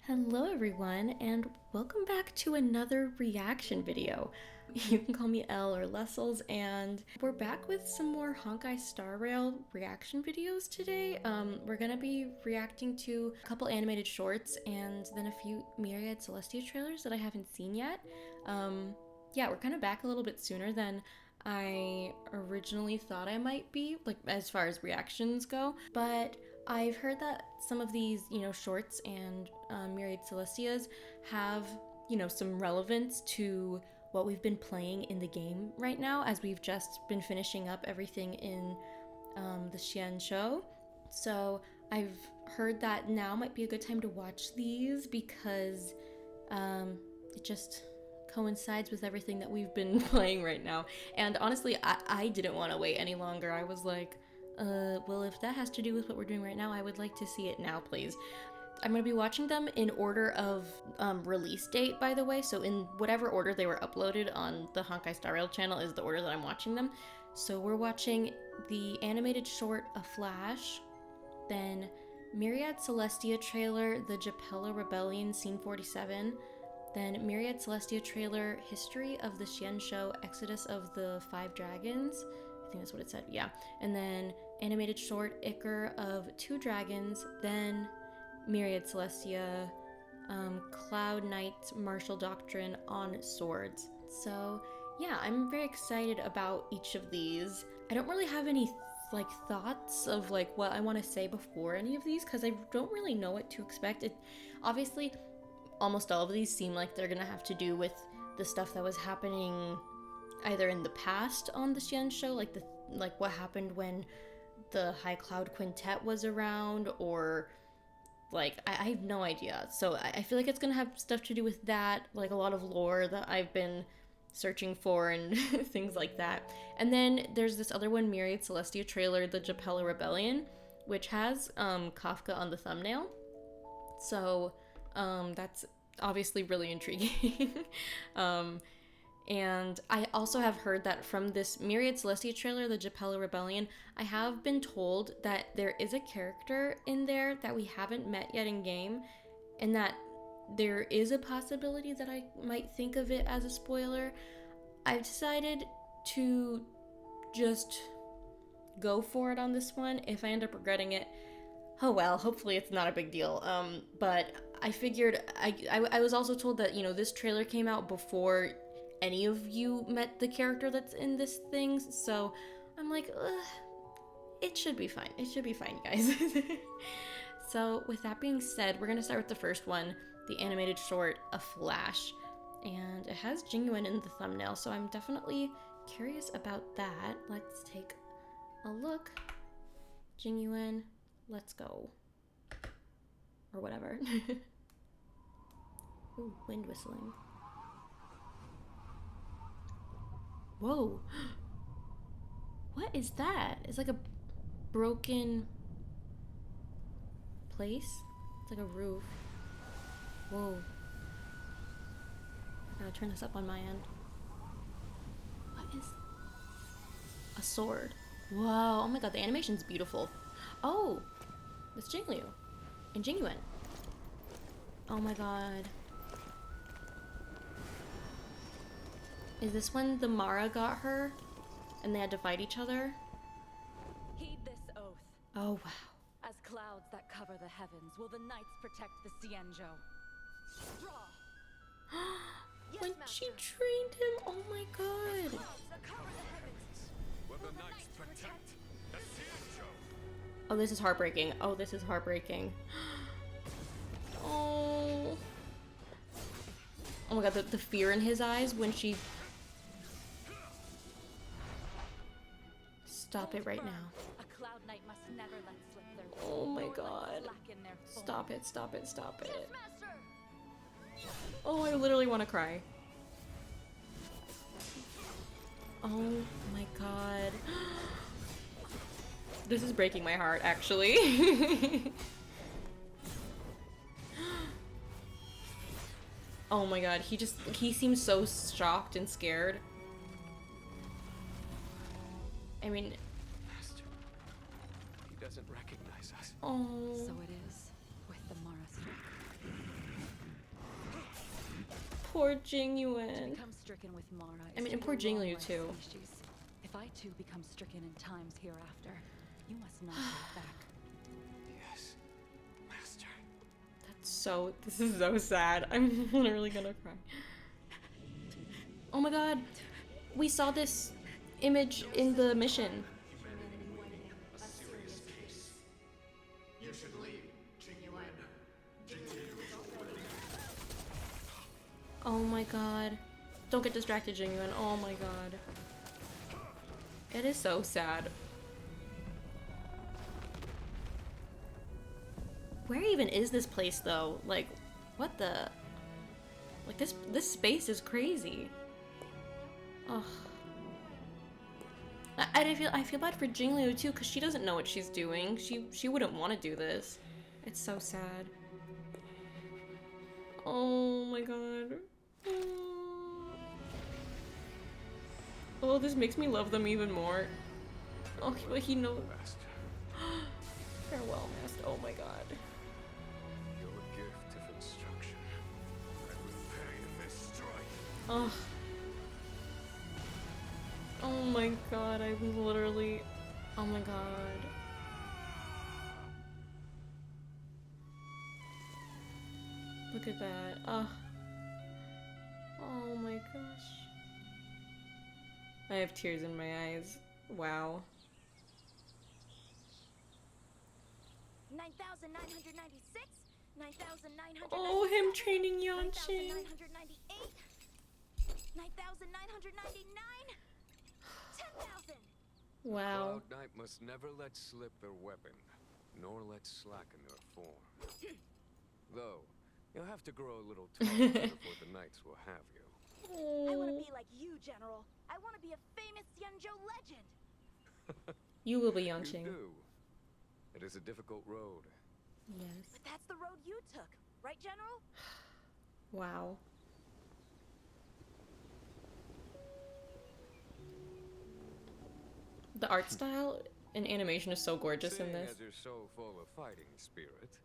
Hello everyone, and welcome back to another reaction video. You can call me Elle or Lessels, and we're back with some more Honkai Star Rail reaction videos today. We're gonna be reacting to a couple animated shorts and then a few Myriad Celestia trailers that I haven't seen yet. Yeah, we're kind of back a little bit sooner than I originally thought I might be, like as far as reactions go, but I've heard that some of these, shorts and Myriad Celestias have, some relevance to what we've been playing in the game right now, as we've just been finishing up everything in the Xianzhou. So I've heard that now might be a good time to watch these because it just coincides with everything that we've been playing right now. And honestly, I didn't want to wait any longer. I was like, well, if that has to do with what we're doing right now, I would like to see it now, please. I'm going to be watching them in order of release date, by the way. So in whatever order they were uploaded on the Honkai Star Rail channel is the order that I'm watching them. So we're watching the animated short A Flash, then Myriad Celestia trailer, The Japella Rebellion, Scene 47, then Myriad Celestia trailer, History of the Xianzhou, Exodus of the Five Dragons. I think that's what it said, yeah. And then animated short, Icar of Two Dragons, then Myriad Celestia, Cloud Knight's Martial Doctrine on Swords. So yeah, I'm very excited about each of these. I don't really have any thoughts of what I want to say before any of these because I don't really know what to expect. It obviously almost all of these seem like they're gonna have to do with the stuff that was happening either in the past on the Xianzhou, like what happened when the High Cloud Quintet was around, or I have no idea. So I feel like it's gonna have stuff to do with that, like a lot of lore that I've been searching for and things like that. And then there's this other one, Myriad Celestia trailer, The Japella Rebellion, which has Kafka on the thumbnail. So that's obviously really intriguing. And I also have heard that from this Myriad Celestia trailer, the Japella Rebellion, I have been told that there is a character in there that we haven't met yet in game, and that there is a possibility that I might think of it as a spoiler. I've decided to just go for it on this one. If I end up regretting it, oh well, hopefully it's not a big deal. But I figured, I was also told that, this trailer came out before any of you met the character that's in this thing, so I'm like, it should be fine. It should be fine, guys. So with that being said, we're gonna start with the first one, the animated short, A Flash. And it has Genuine in the thumbnail, so I'm definitely curious about that. Let's take a look. Genuine. Let's go. Or whatever. Ooh, wind whistling. Whoa. What is that? It's like a broken place. It's like a roof. Whoa. I gotta turn this up on my end. What is... a sword. Whoa. Oh my god, the animation's beautiful. Oh! That's Jingliu. And Genuine. Oh my god. Is this when the Mara got her? And they had to fight each other? Heed this oath. Oh wow. As clouds that cover the heavens, will the knights protect the Xianzhou. Draw! When she trained him, oh my god. Clouds that cover the heavens. Will the knights protect the Xianzhou? Oh, this is heartbreaking. Oh, this is heartbreaking. Oh. Oh my god, the fear in his eyes when she... Stop it right now. A cloud knight must never let slip their Oh my god. Stop Stop it, stop it, stop it. Oh, I literally want to cry. Oh my god. This is breaking my heart, actually. Oh my god, he seems so shocked and scared. I mean... Master, he doesn't recognize us. Oh. So it is with the Mara struck. Poor To Jingyuan. become stricken with Mara I is mean, to and poor prolong Jingliu my too. species. If I too become stricken in times hereafter, you must not hold back. Yes, Master. This is so sad. I'm literally gonna cry. Oh my god. We saw this image in the mission. A serious case. You should leave, Jingyuan. Oh my god. Don't get distracted, Jingyuan. Oh my god. It is so sad. Where even is this place though? Like, what the? Like this space is crazy. Ugh. I feel bad for Jingliu too, because she doesn't know what she's doing. She wouldn't want to do this. It's so sad. Oh my god. Oh, this makes me love them even more. Oh, but he knows. Master, Farewell, Master. Oh my god. your gift of instruction. I repay in this strife. Oh. Oh my god, I literally. Oh my god. Look at that. Oh my gosh. I have tears in my eyes. Wow. 9,996, 9,996. Oh, him training Yanshin. 9,998, 9,999, 10,000. Wow. Cloud Knight must never let slip their weapon, nor let slacken their form. Though, you'll have to grow a little taller before the knights will have you. I want to be like you, General. I want to be a famous Xianzhou legend. You will be You Yanshin. do. It is a difficult road. Yes. But that's the road you took, right, General? Wow. The art style and animation is so gorgeous in Seeing this. as you're so full of fighting spirit,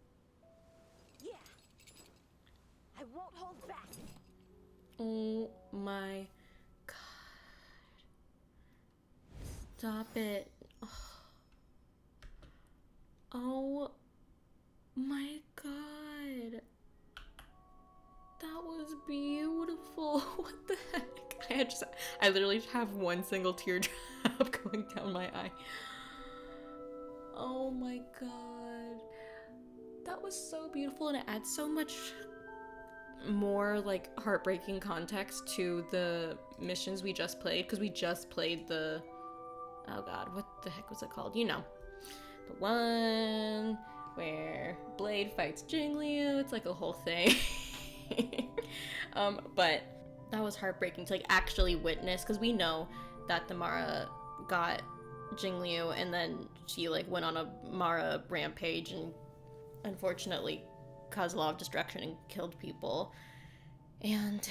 Yeah. I won't hold back. Oh my god. Stop it. Oh my god. That was beautiful. What the heck? I literally have one single teardrop going down my eye. Oh my god. That was so beautiful, and it adds so much more like heartbreaking context to the missions we just played, because we just played the, oh god, what the heck was it called? You know, the one where Blade fights Jingliu. It's like a whole thing. But that was heartbreaking to like actually witness, because we know that the Mara got Jingliu and then she like went on a Mara rampage and unfortunately caused a lot of destruction and killed people. And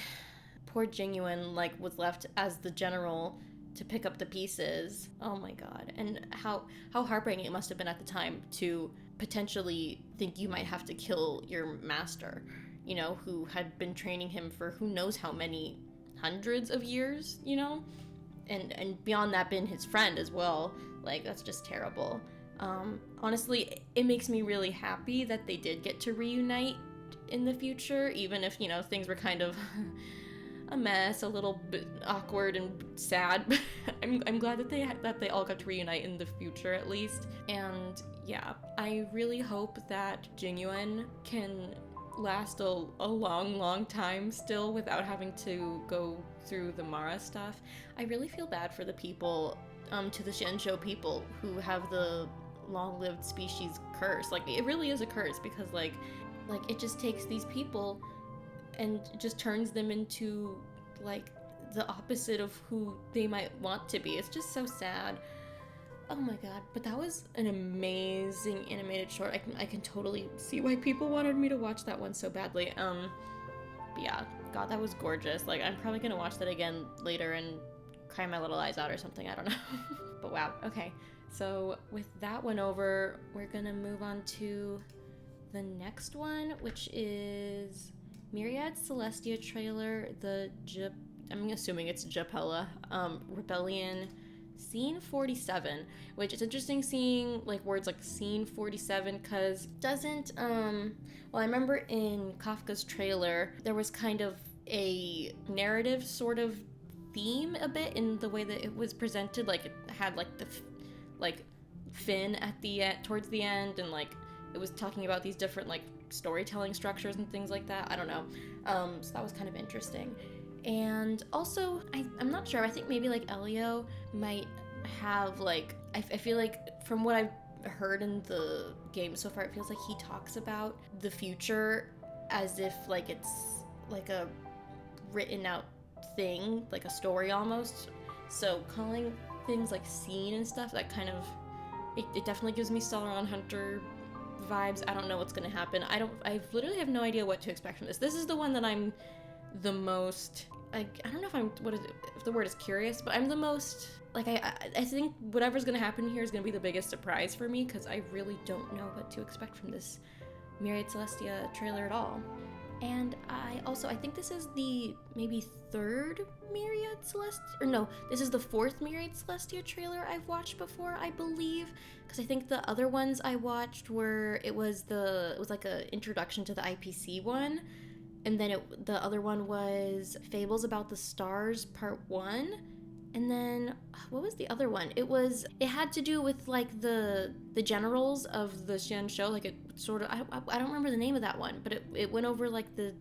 poor Jingyuan like was left as the general to pick up the pieces. Oh my god. And how heartbreaking it must have been at the time to potentially think you might have to kill your master, you know, who had been training him for who knows how many hundreds of years, you know? And beyond that been his friend as well. Like, that's just terrible. Honestly, it makes me really happy that they did get to reunite in the future, even if, you know, things were kind of a mess, a little bit awkward and sad. I'm glad that they all got to reunite in the future at least. And yeah, I really hope that Jingyuan can last a long time still without having to go through the Mara stuff. I really feel bad for the people, to the Xianzhou people who have the long-lived species curse. Like, it really is a curse, because like it just takes these people and just turns them into like the opposite of who they might want to be. It's just so sad. Oh my god, but that was an amazing animated short. I can totally see why people wanted me to watch that one so badly. But yeah, god, that was gorgeous. Like, I'm probably gonna watch that again later and cry my little eyes out or something, I don't know. But wow, okay. So with that one over, we're gonna move on to the next one, which is Myriad Celestia Trailer, I'm assuming it's Japella, Rebellion, Scene 47, which it's interesting seeing like words like Scene 47 because doesn't, well, I remember in Kafka's trailer, there was kind of a narrative sort of theme a bit in the way that it was presented. Like it had like the like Finn at the end, towards the end, and like it was talking about these different like storytelling structures and things like that. I don't know. So that was kind of interesting. And also, I'm not sure. I think maybe like Elio might have like I feel like from what I've heard in the game so far, it feels like he talks about the future as if like it's like a written out thing, like a story almost. So calling things like scene and stuff, that kind of it definitely gives me Stellaron Hunter vibes. I don't know what's gonna happen. I literally have no idea what to expect from this. This is the one that I'm the most like, I don't know if the word is curious, but I'm the most like I think whatever's gonna happen here is gonna be the biggest surprise for me because I really don't know what to expect from this Myriad Celestia trailer at all. And I think this is the maybe third Myriad Celestia, or no, this is the fourth Myriad Celestia trailer I've watched before, I believe, because I think the other ones I watched it was like a introduction to the IPC one, and then the other one was Fables About the Stars Part 1, and then what was the other one? It had to do with like the generals of the Xianzhou, like it sort of I don't remember the name of that one, but it went over like the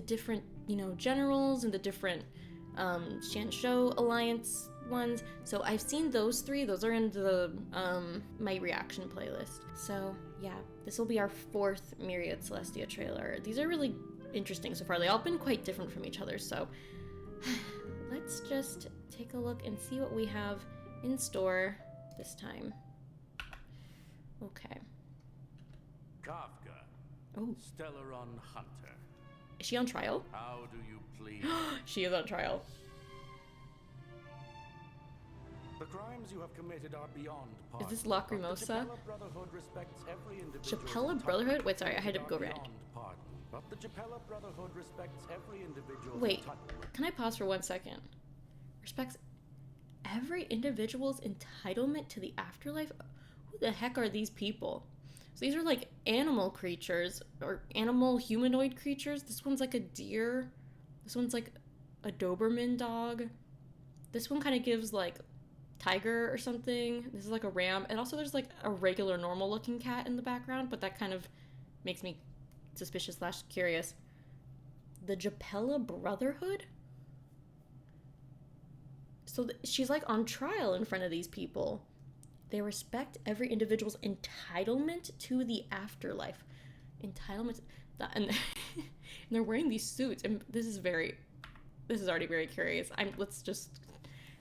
different, you know, generals and the different Xianzhou alliance ones. So I've seen those three. Those are in the my reaction playlist. So yeah, this will be our fourth Myriad Celestia trailer. These are really interesting so far. They all been quite different from each other. So let's just take a look and see what we have in store this time. Okay. Kafka. Oh. Stellaron Hunter. Is she on trial? How do you plead? She is on trial. The crimes you have committed are beyond Is pardon. this Lacrimosa? The Japella Brotherhood respects every individual. Japella Brotherhood? Wait, sorry, I had to go red. Pardon. But the Japella Brotherhood respects every individual. Wait, can I pause for 1 second? Respects every individual's entitlement to the afterlife? Who the heck are these people? So these are like animal creatures, or animal humanoid creatures. This one's like a deer. This one's like a Doberman dog. This one kind of gives like tiger or something. This is like a ram. And also there's like a regular normal looking cat in the background, but that kind of makes me suspicious / curious. The Japella Brotherhood? So she's like on trial in front of these people. They respect every individual's entitlement to the afterlife. Entitlement, and they're wearing these suits, and this is already very curious. Let's just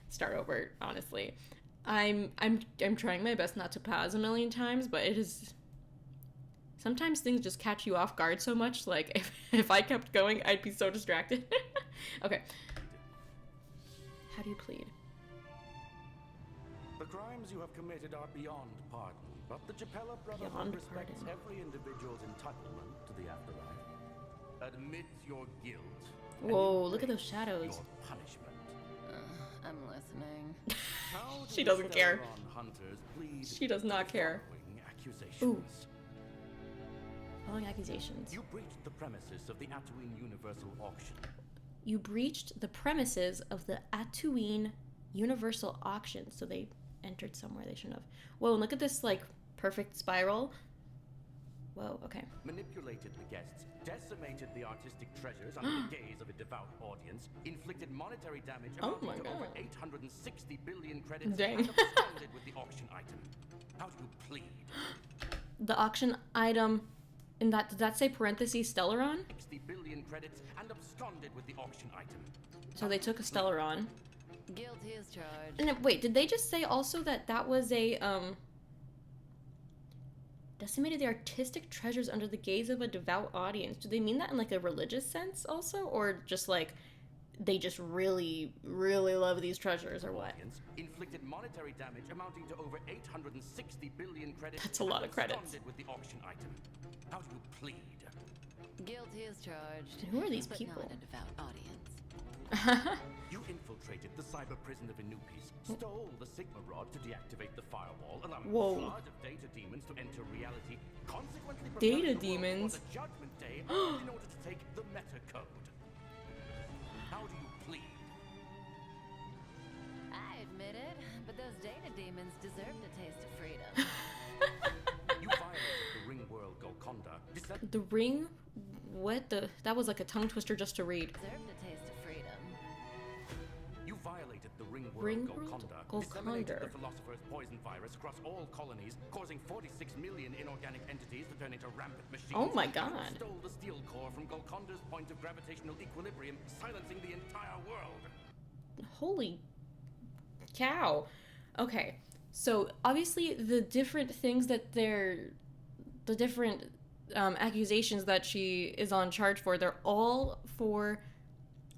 start over. Honestly, I'm trying my best not to pause a million times, but it is. Sometimes things just catch you off guard so much. Like if I kept going, I'd be so distracted. Okay. How do you plead? The crimes you have committed are beyond pardon, but the Japella Brotherhood respects every individual's entitlement to the afterlife. Admit your guilt. Whoa, look at those shadows. Your punishment. I'm listening. She doesn't care. Hunters plead She does not care. accusations. Ooh. Following accusations. You breached the premises of the Tatooine Universal Auction. You breached the premises of the Tatooine Universal Auction. So they entered somewhere they shouldn't have. Whoa, look at this, like, perfect spiral. Whoa, okay. Manipulated the guests, decimated the artistic treasures under the gaze of a devout audience, inflicted monetary damage amounting to over 860 billion credits, Dang. and absconded with the auction item. How do you plead? The auction item, in that, did that say parentheses Stellaron? 60 billion credits and absconded with the auction item. So they took a Stellaron. Guilty as charged. And wait, did they just say also that was a, decimated the artistic treasures under the gaze of a devout audience? Do they mean that in like a religious sense also? Or just like, they just really, really love these treasures or what? Inflicted monetary damage amounting to over 860 billion credits. That's a lot of credits. With the auction item. How do you plead? Guilty as charged. Who are these but people? Not a devout audience. You infiltrated the cyber prison of Inupis, stole the Sigma Rod to deactivate the firewall, allowing Whoa. a flood of data demons to enter reality, consequently Data preparing the world demons? for the Judgment Day in order to take the meta code. How do you plead? I admit it, but those data demons deserved a taste of freedom. You violated the Ring World Golconda, The ring? What the? That was like a tongue twister just to read. Deserved a taste of freedom. You violated the Ring World Ring World Golconda, disseminated Golconda. the Philosopher's Poison virus across all colonies, causing 46 million inorganic entities to turn into rampant machines. Oh my god. You stole the steel core from Golconda's point of gravitational equilibrium, silencing the entire world. Holy cow. Okay, so obviously the different things that the different accusations that she is on charge for, they're all for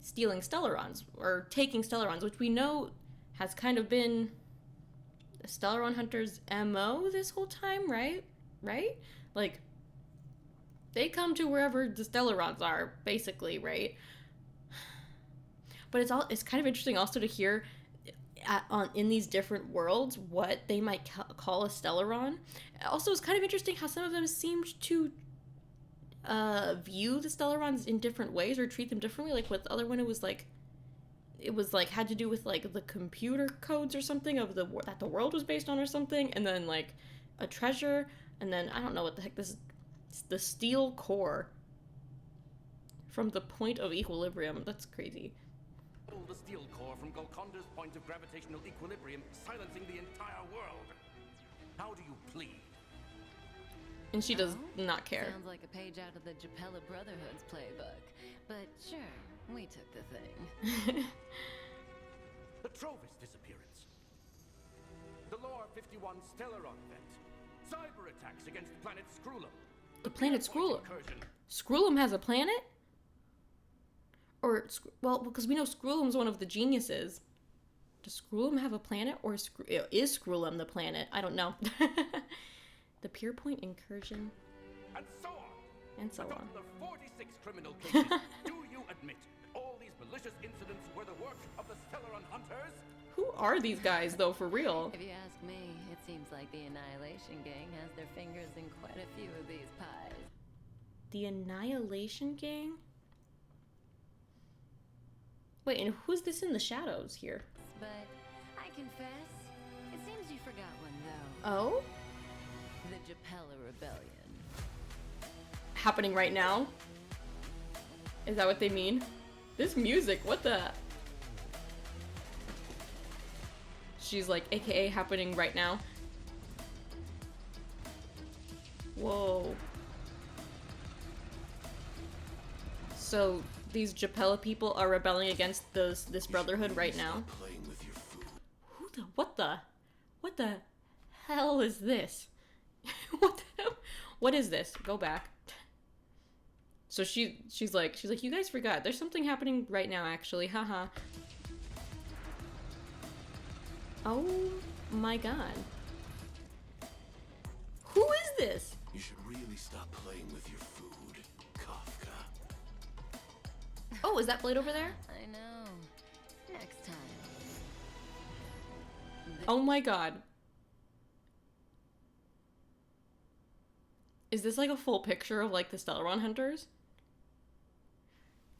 stealing Stellarons, or taking Stellarons, which we know has kind of been the Stellaron Hunter's MO this whole time, right? Right? Like, they come to wherever the Stellarons are, basically, right? But it's kind of interesting also to hear in these different worlds what they might call a Stellaron. Also, it's kind of interesting how some of them seemed to view the Stellarons in different ways or treat them differently. Like with the other one, it was like had to do with like the computer codes or something of that the world was based on or something, and then like a treasure, and then I don't know what the heck this is. It's the steel core from the point of equilibrium. That's crazy. Stole the steel core from Golconda's point of gravitational equilibrium, silencing the entire world. How do you plead? And she does not care. Sounds like a page out of the Japella Brotherhood's playbook. But sure, we took the thing. The Trovis disappearance. The Lore 51 Stellaron event. Cyber attacks against planet Skrullum. The planet Skrullum. Incursion. Skrullum has a planet? Or, well, because we know Skrullum's one of the geniuses. Does Skrullum have a planet? Or is Skrullum the planet? I don't know. The Pure Point incursion. And so on. And so But on. of the 46 criminal cases, do you admit all these malicious incidents were the work of the Stellaron Hunters? Who are these guys, though, for real? If you ask me, it seems like the Annihilation Gang has their fingers in quite a few of these pies. The Annihilation Gang? Wait, and who's this in the shadows here? But I confess, it seems you forgot one though. Oh? The Japella Rebellion. Happening right now? Is that what they mean? This music, what the? She's like, AKA happening right now. Whoa. So these Japella people are rebelling against this brotherhood right now. What the hell is this? What is this? Go back. So she's like, you guys forgot. There's something happening right now, actually. Haha. Oh my god. Who is this? You should really stop playing with your food, Kafka. Oh, is that Blade over there? I know. Next time. Oh my god. Is this like a full picture of like the Stellaron Hunters?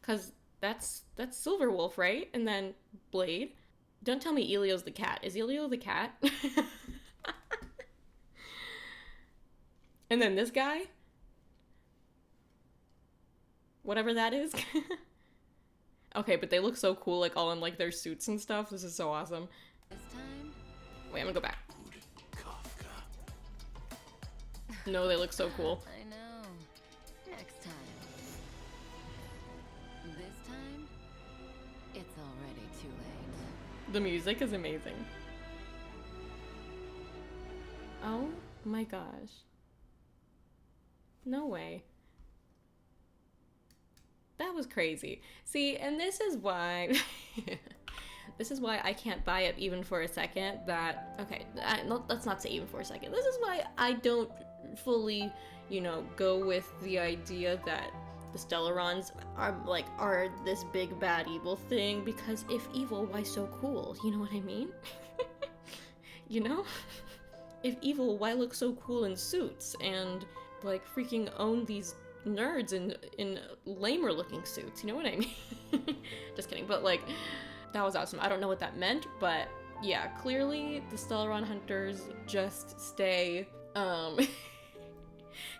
Cause that's Silverwolf, right? And then Blade. Don't tell me Elio's the cat. Is Elio the cat? And then this guy? Whatever that is. Okay, but they look so cool, like all in like their suits and stuff. This is so awesome. This time, Wait, I'm gonna go back. Kafka. No, they look so cool. I know. Next time. This time, it's already too late. The music is amazing. Oh my gosh. No way. That was crazy. See, and this is why this is why I can't buy it even for a second that, okay, let's not say even for a second. This is why I don't fully, go with the idea that the Stellarons are this big bad evil thing, because if evil, why so cool? You know what I mean? You know? If evil, why look so cool in suits and like freaking own these nerds in lamer looking suits? You know what I mean? Just kidding, but like that was awesome. I don't know what that meant, but yeah, clearly the Stellaron hunters just stay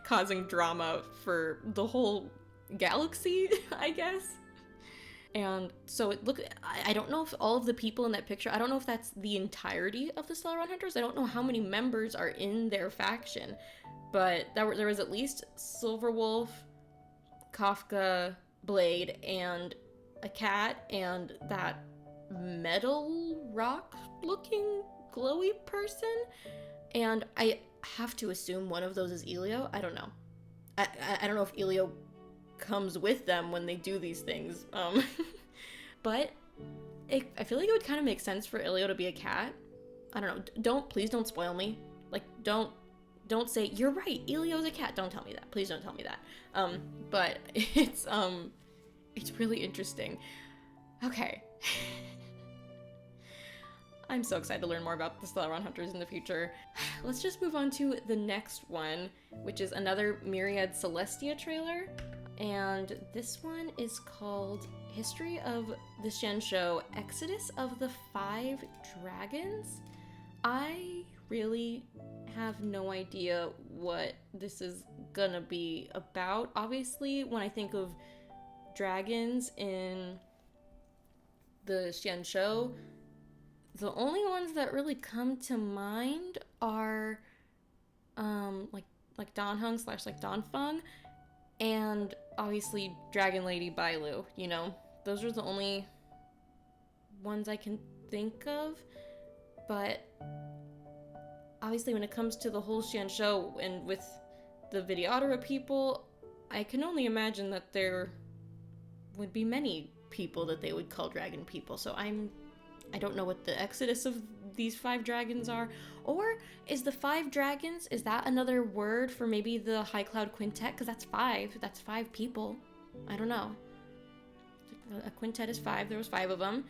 causing drama for the whole galaxy, I guess. And so I don't know if all of the people in that picture, I don't know if that's the entirety of the Stellaron hunters. I don't know how many members are in their faction, but there was at least Silverwolf, Kafka, Blade, and a cat, and that metal rock looking glowy person. And I have to assume one of those is Elio. I don't know. I don't know if Elio comes with them when they do these things. But I feel like it would kind of make sense for Elio to be a cat. I don't know. Please don't spoil me. Like, don't say, you're right, Elio's a cat. Don't tell me that. Please don't tell me that. But it's really interesting. Okay. I'm so excited to learn more about the Stellaron hunters in the future. Let's just move on to the next one, which is another Myriad Celestia trailer. And this one is called History of the Xianzhou, Exodus of the Five Dragons. I really have no idea what this is gonna be about. Obviously, when I think of dragons in the Xianzhou, the only ones that really come to mind are like Danheng / like Danfeng, and obviously Dragon Lady Bailu, you know? Those are the only ones I can think of. But obviously when it comes to the whole Xianzhou and with the Videodera people, I can only imagine that there would be many people that they would call dragon people. So I don't know what the exodus of these five dragons are. Or is the five dragons, is that another word for maybe the High Cloud Quintet? Because that's five people. I don't know. A quintet is five. There was five of them.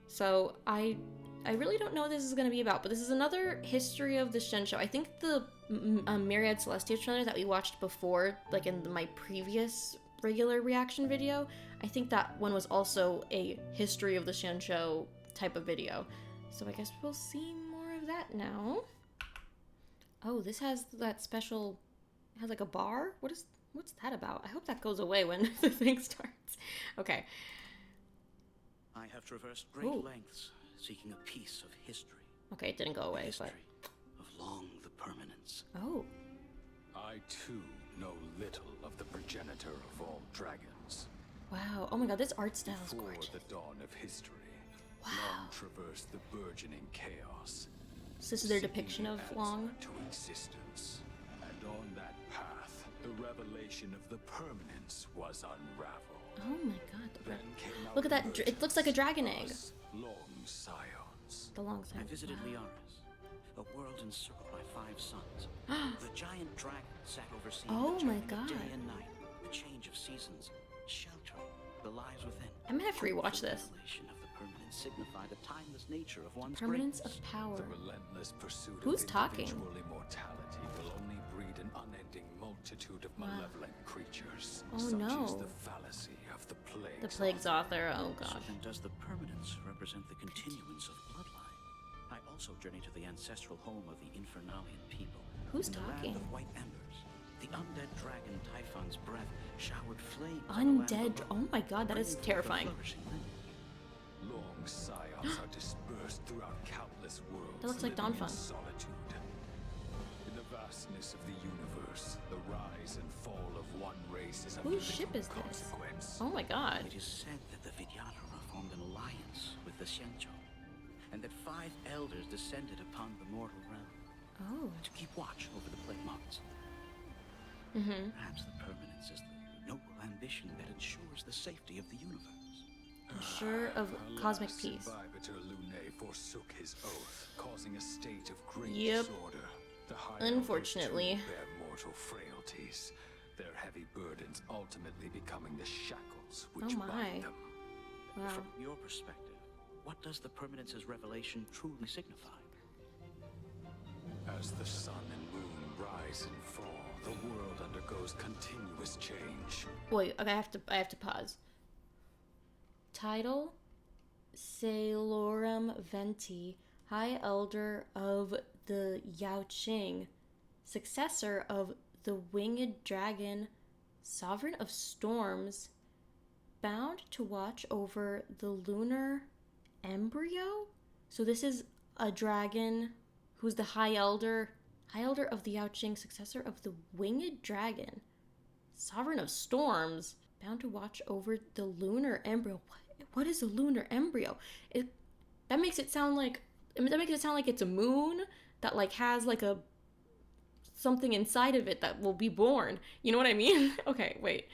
So I really don't know what this is going to be about. But this is another history of the Xianzhou. I think the Myriad Celestia trailer that we watched before, like in my previous regular reaction video, I think that one was also a history of the Xianzhou type of video. So I guess we'll see more of that now. Oh, this has that special, it has like a bar? What's that about? I hope that goes away when the thing starts. Okay. I have traversed great lengths, seeking a piece of history. Okay, it didn't go away, History of long the permanence. Oh. I too know little of the progenitor of all dragons. Wow. Oh my god, this art style is Before gorgeous. the dawn of history, Wow. Long traversed the burgeoning chaos. So this is their depiction of seeking Long. answer to existence. And on that path, the revelation of the permanence was unraveled. Oh my god. Then came out Look at that. emerging It looks like a dragon egg. us, Long scions. The long I side. visited Wow. Liaris, a world encircled by five suns. The giant dragon sat overseeing Oh the my journey of day God. and night, the change of seasons, sheltering the lives within. I'm gonna have to rewatch The this. revelation of the permanence signified the timeless nature of one's Permanence greatness. of power. The relentless pursuit Who's of talking? individual immortality will only breed an unending multitude of Wow. malevolent creatures. Oh, such no. is the fallacy of the plague. The Plague's author. Oh So gosh. then does the permanence represent the continuance of bloodline? I also journeyed to the ancestral home of the Infernalian people. Who's In the talking? land of white embers, the undead dragon Typhon's breath showered flames on the land Undead. above, Oh my god, that is bringing forth a terrifying. flourishing lineage. Long scions are dispersed throughout countless worlds. That looks like living in Donphan. solitude. In the vastness of the universe, the rise and fall of one race is of Whose little ship is this? consequence. Oh my god. It is said that the Videodera formed an alliance with the Xianzhou, and that 5 elders descended upon the mortal realm Oh. to keep watch over the plague moths. Mm-hmm. Perhaps the permanence is the noble ambition that ensures the safety of the universe. Sure of cosmic Alas, peace. Imbibitor Lunae forsook his oath, causing a state of great Yep. disorder. The high Unfortunately. elders too bear mortal frailties. their heavy burdens ultimately becoming the shackles which Oh my. bind them. Wow. From your perspective, what does the permanence's revelation truly signify? As the sun and moon rise and fall, the world undergoes continuous change. Wait, okay, I have to pause. Title: Salorum Venti, High Elder of the Yaoqing, successor of the Winged Dragon, Sovereign of Storms, bound to watch over the lunar embryo. So this is a dragon who's the High Elder of the Yaoqing, successor of the Winged Dragon, Sovereign of Storms, bound to watch over the lunar embryo. What is a lunar embryo? That makes it sound like it's a moon that like has like a something inside of it that will be born. You know what I mean? Okay, wait.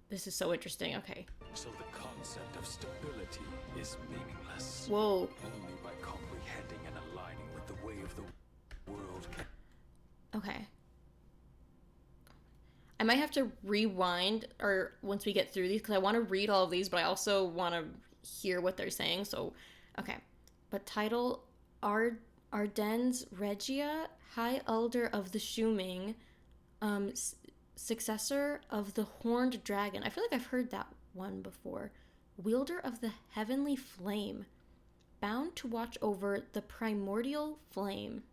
This is so interesting. Okay. So the concept of stability is meaningless. Whoa. Only by comprehending and aligning with the way of the world can... Okay. I might have to rewind or once we get through these because I want to read all of these, but I also want to hear what they're saying. So, okay. But title: Ardennes Regia, High Elder of the Shuming, successor of the Horned Dragon. I feel like I've heard that one before. Wielder of the Heavenly Flame, bound to watch over the primordial flame.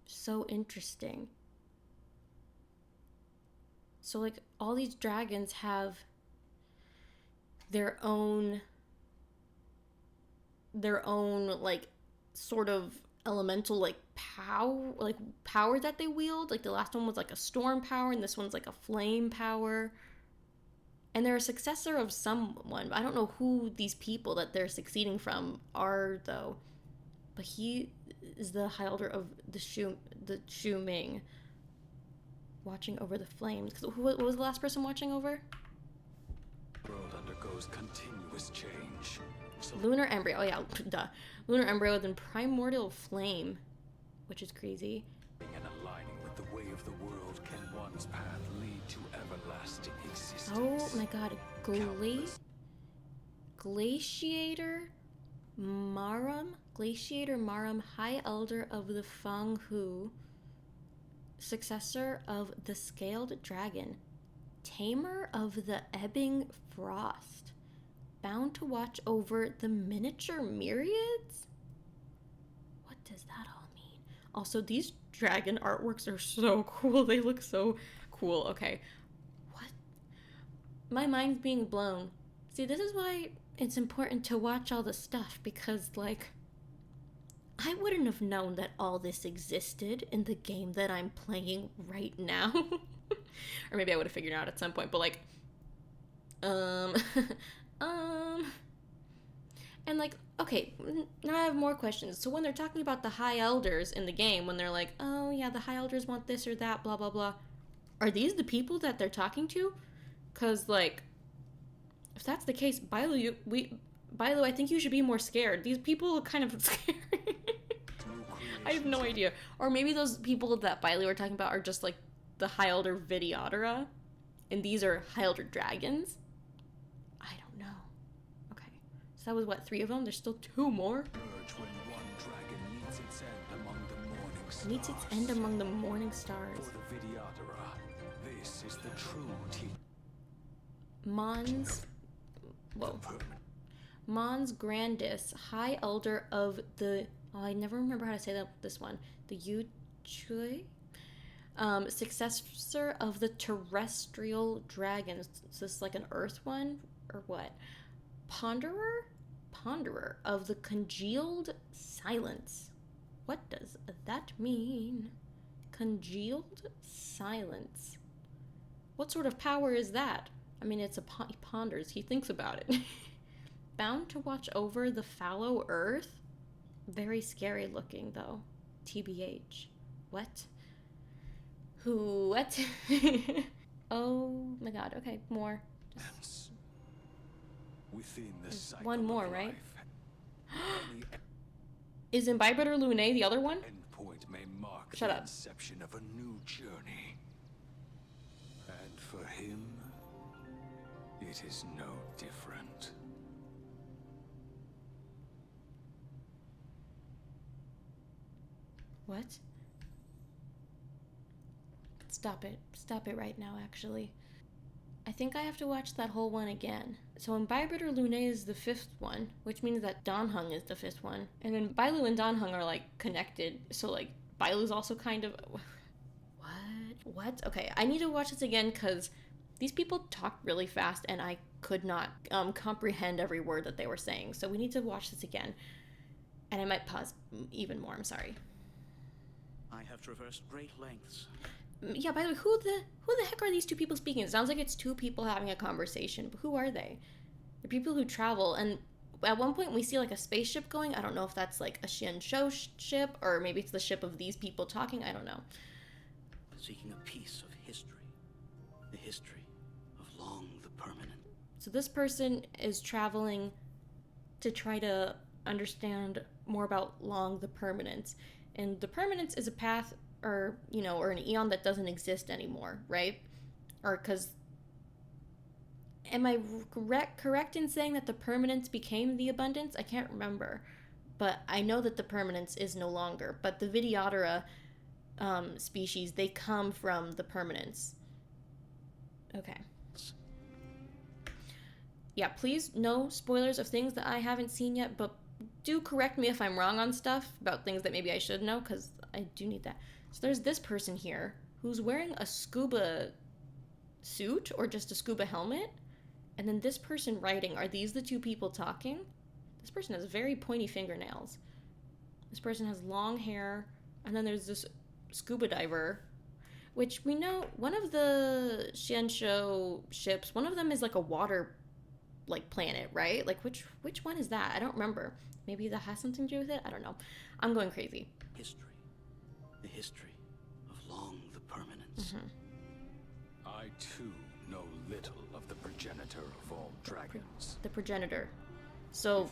So interesting. So like all these dragons have their own like sort of elemental like power that they wield. Like the last one was like a storm power and this one's like a flame power. And they're a successor of someone. I don't know who these people that they're succeeding from are though. But he is the High Elder of the Shuming, watching over the flames. What was the last person watching over? The world undergoes continuous change. So Lunar embryo. Oh yeah, duh. Lunar embryo, then primordial flame, which is crazy. and aligning with the way of the world can one's path lead to everlasting existence. Oh my god, Glaciator Marum, High Elder of the Feng Hu, successor of the Scaled Dragon, Tamer of the Ebbing Frost, bound to watch over the miniature myriads? What does that all mean? Also, these dragon artworks are so cool. They look so cool. Okay. What? My mind's being blown. See, this is why it's important to watch all the stuff, because, like, I wouldn't have known that all this existed in the game that I'm playing right now. Or maybe I would have figured it out at some point, but, like, and, like, okay, now I have more questions. So when they're talking about the High Elders in the game, when they're like, oh, yeah, the High Elders want this or that, blah, blah, blah, are these the people that they're talking to? Because, like, if that's the case, Bailu, I think you should be more scared. These people look kind of scary. I have no idea. Or maybe those people that Bailu are talking about are just, like, the High Elder Vidyadhara, and these are High Elder Dragons? I don't know. Okay. So that was, what, 3 of them? There's still 2 more? Emerge when one dragon meets its end among the morning stars. Meets its end among the morning stars. For the Vidyadhara, this is the true teaching. Mons Grandis, High Elder of the... Oh, I never remember how to say this one. The Yuchui? Successor of the terrestrial dragons. Is this like an earth one? Or what? Ponderer of the congealed silence. What does that mean? Congealed silence. What sort of power is that? I mean, it's he ponders. He thinks about it. Bound to watch over the fallow earth? Very scary looking, though. TBH. What? Who? What? Oh my god. Okay, more. Hence, within the cycle one more, of right? life, Is Imbibiter Lune the other one? endpoint may mark Shut the up. inception of a new journey. him, it is no different. What? Stop it. Stop it right now, actually. I think I have to watch that whole one again. So Imbibed or Lune is the 5th one, which means that Danheng is the 5th one. And then Bailu and Danheng are, like, connected. So, like, Bailu's also kind of... What? Okay, I need to watch this again because these people talk really fast and I could not comprehend every word that they were saying. So we need to watch this again. And I might pause even more, I'm sorry. I have traversed great lengths. Yeah, by the way, who the heck are these two people speaking? It sounds like it's two people having a conversation, but who are they? They're people who travel, and at one point we see like a spaceship going. I don't know if that's like a Xianzhou ship, or maybe it's the ship of these people talking. I don't know. Seeking a piece of history. The history of Long the Permanent. So this person is traveling to try to understand more about Long the Permanence. And the Permanence is a path, or, you know, or an eon that doesn't exist anymore, right? Or because... Am I correct in saying that the Permanence became the Abundance? I can't remember. But I know that the Permanence is no longer. But the Videodara species, they come from the Permanence. Okay. Yeah, please, no spoilers of things that I haven't seen yet, but do correct me if I'm wrong on stuff about things that maybe I should know, because I do need that. So there's this person here who's wearing a scuba suit or just a scuba helmet. And then this person writing, are these the two people talking? This person has very pointy fingernails. This person has long hair. And then there's this scuba diver, which we know one of the Xianzhou ships, one of them is like a water like planet, right? Like which one is that? I don't remember. Maybe that has something to do with it? I don't know. I'm going crazy. History. The history of Long the Permanence. Mm-hmm. I too know little of the progenitor of all dragons. The progenitor. So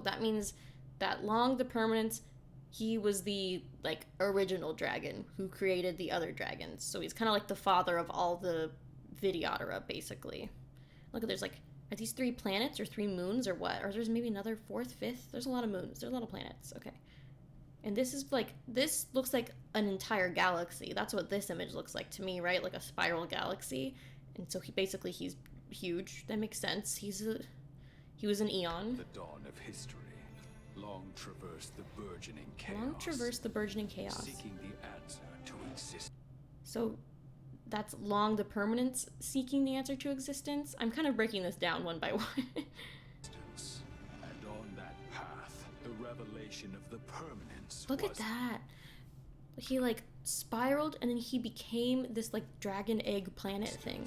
that means that Long the Permanence, he was the like original dragon who created the other dragons. So he's kind of like the father of all the Videodara, basically. Look, there's like, are these 3 planets or 3 moons or what? Or there's maybe another 4th, 5th? There's a lot of moons. There's a lot of planets. Okay. And this is like, this looks like an entire galaxy. That's what this image looks like to me, right? Like a spiral galaxy. And so he's huge. That makes sense. He was an eon. The dawn of history. Long traversed the burgeoning chaos. Long traversed the burgeoning chaos. Seeking the answer to exist. So that's Long the Permanence seeking the answer to existence. I'm kind of breaking this down one by one. And on that path, the revelation of the permanence. Look at that. He like spiraled and then he became this like dragon egg planet thing.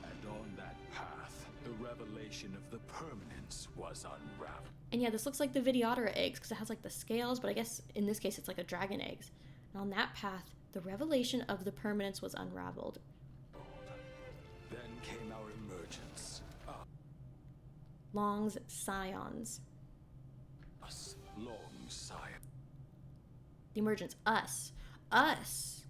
And on that path, the revelation of the permanence was unraveled. And yeah, this looks like the Videodara eggs because it has like the scales, but I guess in this case it's like a dragon eggs. And on that path, the revelation of the permanence was unraveled. Then came our emergence. Long's scions. Us, Long scion. The emergence. Us. Us.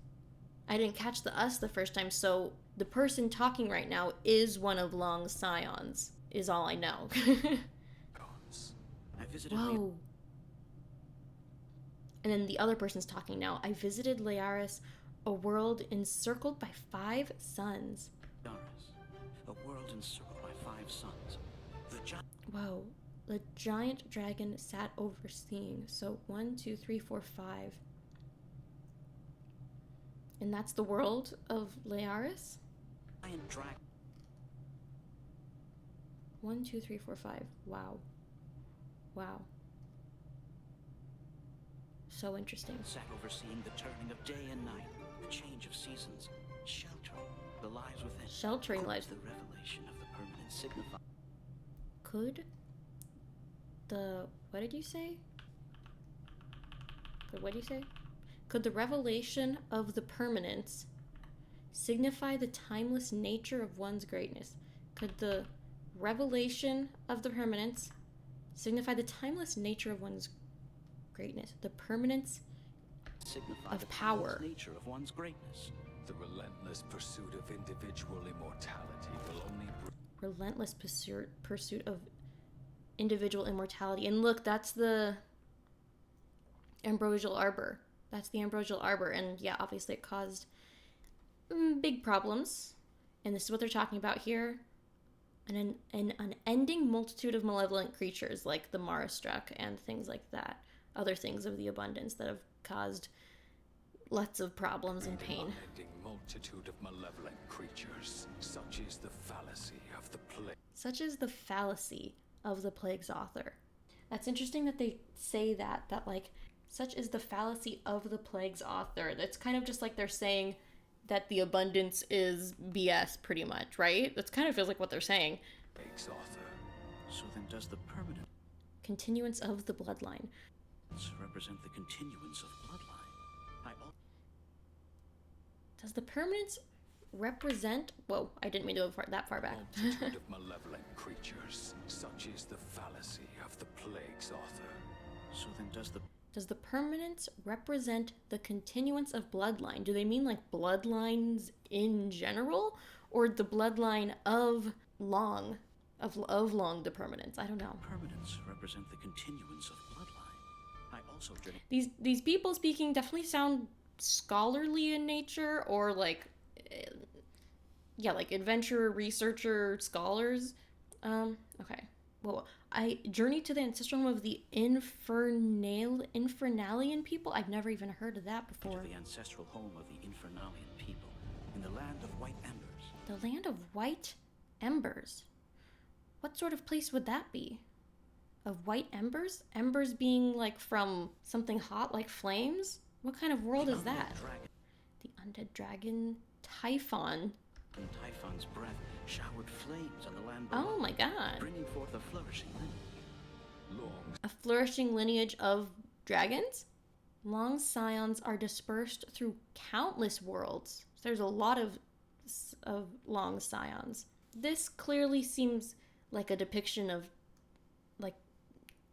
I didn't catch the us the first time, so the person talking right now is one of Long's scions, is all I know. I visited. Whoa. And then the other person's talking now. I visited Learis, a world encircled by 5 suns. A world encircled by 5 suns. Whoa. The giant dragon sat overseeing. So 1, 2, 3, 4, 5. And that's the world of Learis? Giant dragon. 1, 2, 3, 4, 5. Wow. Wow. So interesting. Sat overseeing the turning of day and night, the change of seasons, sheltering the lives within. Sheltering lives. The revelation of the permanent signify. Could the... What did you say? What did you say? Could the revelation of the permanence signify the timeless nature of one's greatness? Could the revelation of the permanence signify the timeless nature of one's greatness? The permanence signify of the power. nature of one's greatness. The relentless pursuit of individual immortality will only bring... Relentless pursuit of individual immortality. And look, that's the ambrosial arbor. That's the ambrosial arbor. And yeah, obviously it caused big problems. And this is what they're talking about here. An unending multitude of malevolent creatures like the Marastruck and things like that. Other things of the abundance that have caused lots of problems and pain. An unending multitude of malevolent creatures. Such is the fallacy of the plague. Such is the fallacy of the plague's author. That's interesting that they say that like, such is the fallacy of the plague's author. That's kind of just like they're saying that the abundance is BS, pretty much, right? That's kind of feels like what they're saying. Plague's author. So then does the permanent Continuance of the bloodline. represent the continuance of bloodline? Does the permanence represent... Whoa, I didn't mean to go that far back. Multitude of malevolent creatures. Such is the fallacy of the plague's author. So then Does the permanence represent the continuance of bloodline? Do they mean like bloodlines in general? Or the bloodline of Long? Of Long the permanence? I don't know. permanents represent the continuance of bloodline? I also These people speaking definitely sound scholarly in nature, or like, yeah, like adventurer, researcher, scholars. Okay. Well, I journeyed to the ancestral home of the Infernalian people. I've never even heard of that before. To the ancestral home of the Infernalian people in the land of white embers. The land of white embers. What sort of place would that be? Of white embers? Embers being like from something hot like flames? What kind of world is that? The undead dragon Typhon. And Typhon's breath showered flames on the land below, Oh my god. bringing forth a flourishing lineage. A flourishing lineage of dragons? Long scions are dispersed through countless worlds. There's a lot of long scions. This clearly seems like a depiction of like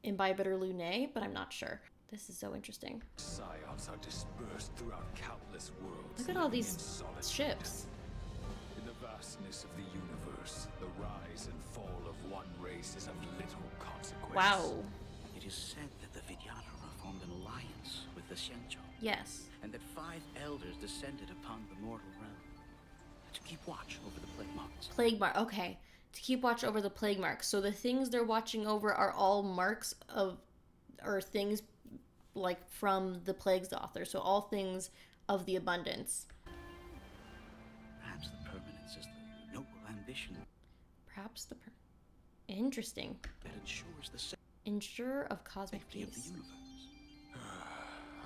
Imbibitor Lunae, but I'm not sure. This is so interesting. Scions are dispersed throughout countless worlds. Look at all these in solitude. ships. In the vastness of the universe, the rise and fall of one race is of little consequence. Wow. It is said that the Vidyadhara formed an alliance with the Xianzhou, Yes. and that 5 elders descended upon the mortal realm to keep watch over the plague marks. Plague mark. Okay. To keep watch over the plague marks. So the things they're watching over are all marks of, or things like from the plague's author. So all things of the abundance. Perhaps the permanence is the noble ambition Perhaps interesting. that ensures the Insurer of cosmic safety of the peace. universe.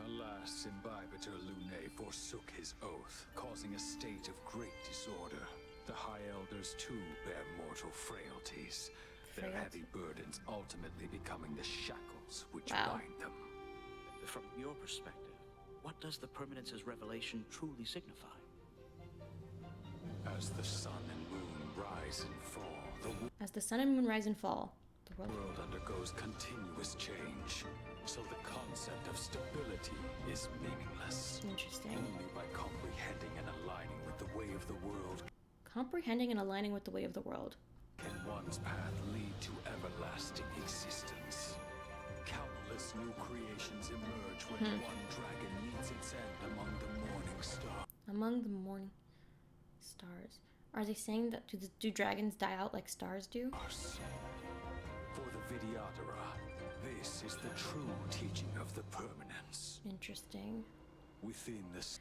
Alas, Imbibitor Lunae forsook his oath, causing a state of great disorder. The High Elders too bear mortal frailties, their heavy burdens ultimately becoming the shackles which Wow. bind them. From your perspective, what does the permanence's revelation truly signify? As the sun and moon rise and fall, the As the sun and moon rise and fall, the world. world undergoes continuous change, so the concept of stability is meaningless. Interesting. Only by comprehending and aligning with the way of the world Comprehending and aligning with the way of the world. can one's path lead to everlasting existence. Countless new creations emerge when one dragon meets its end among the morning stars. Among the morning stars. Are they saying that do dragons die out like stars do? For the Vidyadhara, this is the true teaching of the permanence. Interesting. Within this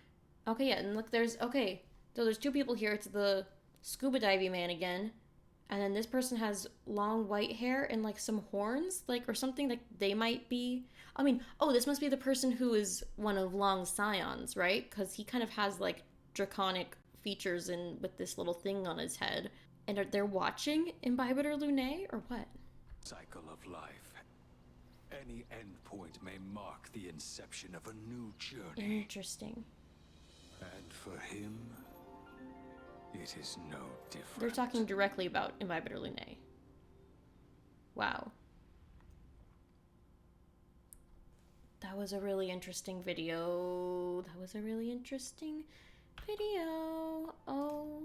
Okay, yeah, and look, so there's 2 people here. It's the scuba diving man again, and then this person has long white hair and like some horns, like, or something, like they might be, I mean, oh, this must be the person who is one of Long's scions, right? Because he kind of has like draconic features and with this little thing on his head. And they're watching Imbibitor Lunae, or what? cycle of life, any endpoint may mark the inception of a new journey. Interesting. And for him, it is no different. They're talking directly about Imbibitor Lunae. Wow. That was a really interesting video. That was a really interesting video. Oh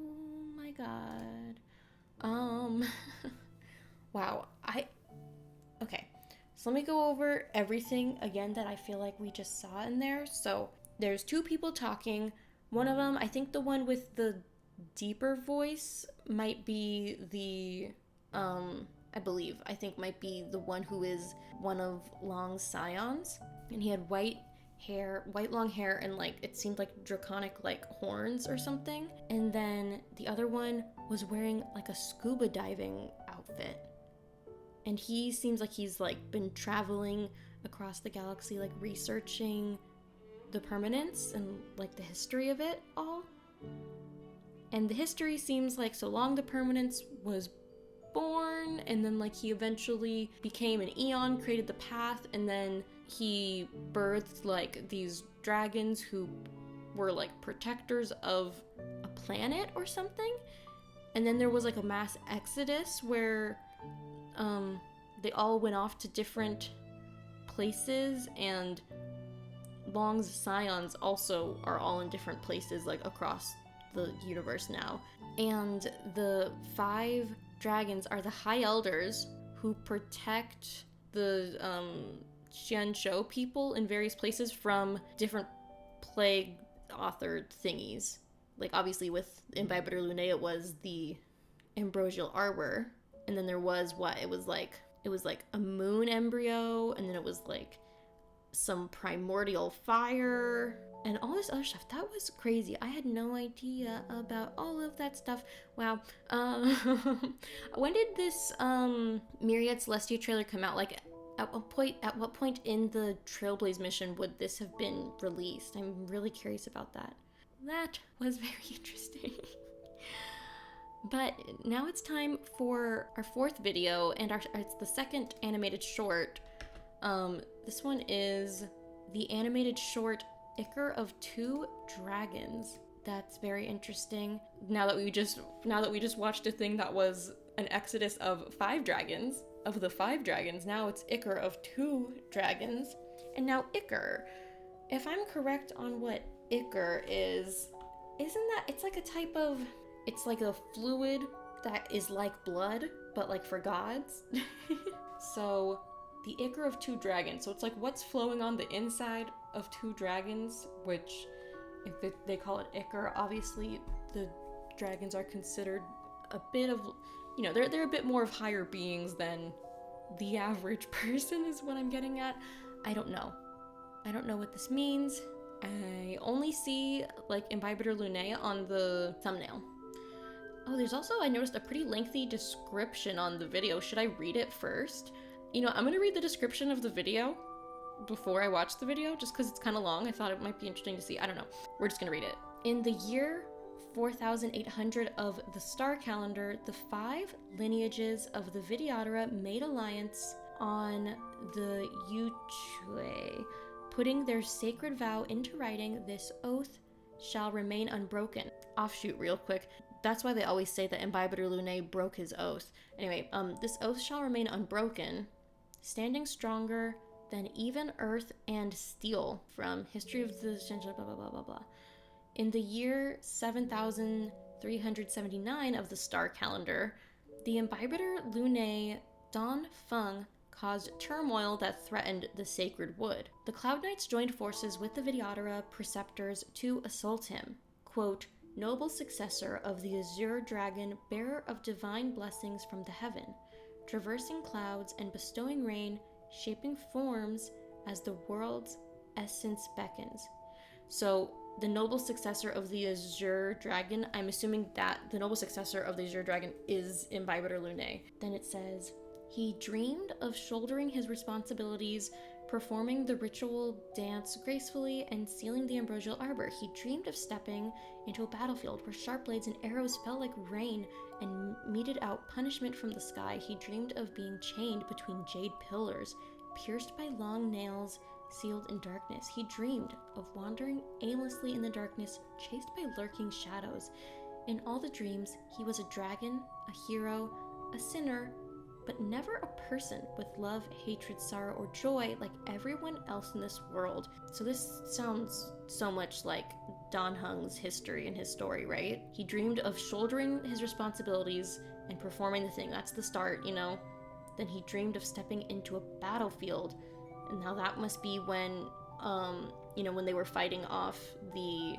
my god. Wow. Okay. So let me go over everything again that I feel like we just saw in there. So there's two people talking. One of them, I think the one with the deeper voice might be the, I think might be the one who is one of Long's scions. And he had white long hair, and like it seemed like draconic like horns or something. And then the other one was wearing like a scuba diving outfit. And he seems like he's like been traveling across the galaxy, like researching the permanence and like the history of it all. And the history seems like so Long the Permanence was born, and then like he eventually became an Eon, created the path, and then he birthed like these dragons who were like protectors of a planet or something. And then there was like a mass exodus where they all went off to different places, and Long's scions also are all in different places like across the universe now. And the 5 dragons are the High Elders who protect the Xianzhou people in various places from different plague authored thingies. Like obviously with Imbibitor Lunae it was the ambrosial arbor, and then there was it was like a moon embryo, and then it was like some primordial fire and all this other stuff. That was crazy. I had no idea about all of that stuff. Wow. When did this Myriad Celestia trailer come out? Like at what point in the Trailblaze mission would this have been released? I'm really curious about that. That was very interesting. But now it's time for our 4th video, and it's the second animated short. This one is the animated short Ichor of 2 Dragons. That's very interesting. Now that we just watched a thing that was an exodus of 5 dragons, of the 5 dragons, now it's Ichor of 2 dragons. And now Ichor, if I'm correct on what Ichor is, it's like a type of, it's like a fluid that is like blood, but like for gods. So the Ichor of 2 dragons. So it's like what's flowing on the inside of 2 dragons, which if they call it Ichor, obviously the dragons are considered a bit of, they're a bit more of higher beings than the average person is what I'm getting at. I don't know what this means. I only see like Imbibitor Lunae on the thumbnail. Oh, there's also, I noticed a pretty lengthy description on the video. Should I read it first? I'm gonna read the description of the video before I watch the video, just because it's kind of long. I thought it might be interesting to see. I don't know. We're just gonna read it. In the year 4800 of the star calendar, the 5 lineages of the Vidyadhara made alliance on the Yuchue, putting their sacred vow into writing. This oath shall remain unbroken. Offshoot real quick. That's why they always say that Imbibitor Lunae broke his oath. Anyway, this oath shall remain unbroken, standing stronger than even earth and steel, from History of the Xianzhou, blah, blah, blah, blah, blah. In the year 7379 of the star calendar, the Imbibitor Lunae Don Feng caused turmoil that threatened the sacred wood. The Cloud Knights joined forces with the Vidyadhara preceptors to assault him. Quote, noble successor of the azure dragon, bearer of divine blessings from the heaven, traversing clouds and bestowing rain, shaping forms as the world's essence beckons. So the noble successor of the azure dragon, I'm assuming that the noble successor of the azure dragon is Imbibitor Lunae. Then it says, he dreamed of shouldering his responsibilities, performing the ritual dance gracefully, and sealing the ambrosial arbor. He dreamed of stepping into a battlefield where sharp blades and arrows fell like rain and meted out punishment from the sky. He dreamed of being chained between jade pillars, pierced by long nails, sealed in darkness. He dreamed of wandering aimlessly in the darkness, chased by lurking shadows. In all the dreams, he was a dragon, a hero, a sinner, but never a person with love, hatred, sorrow, or joy like everyone else in this world. So this sounds so much like Dan Heng's history and his story, right? He dreamed of shouldering his responsibilities and performing the thing. That's the start, you know? Then he dreamed of stepping into a battlefield. And now that must be when, when they were fighting off the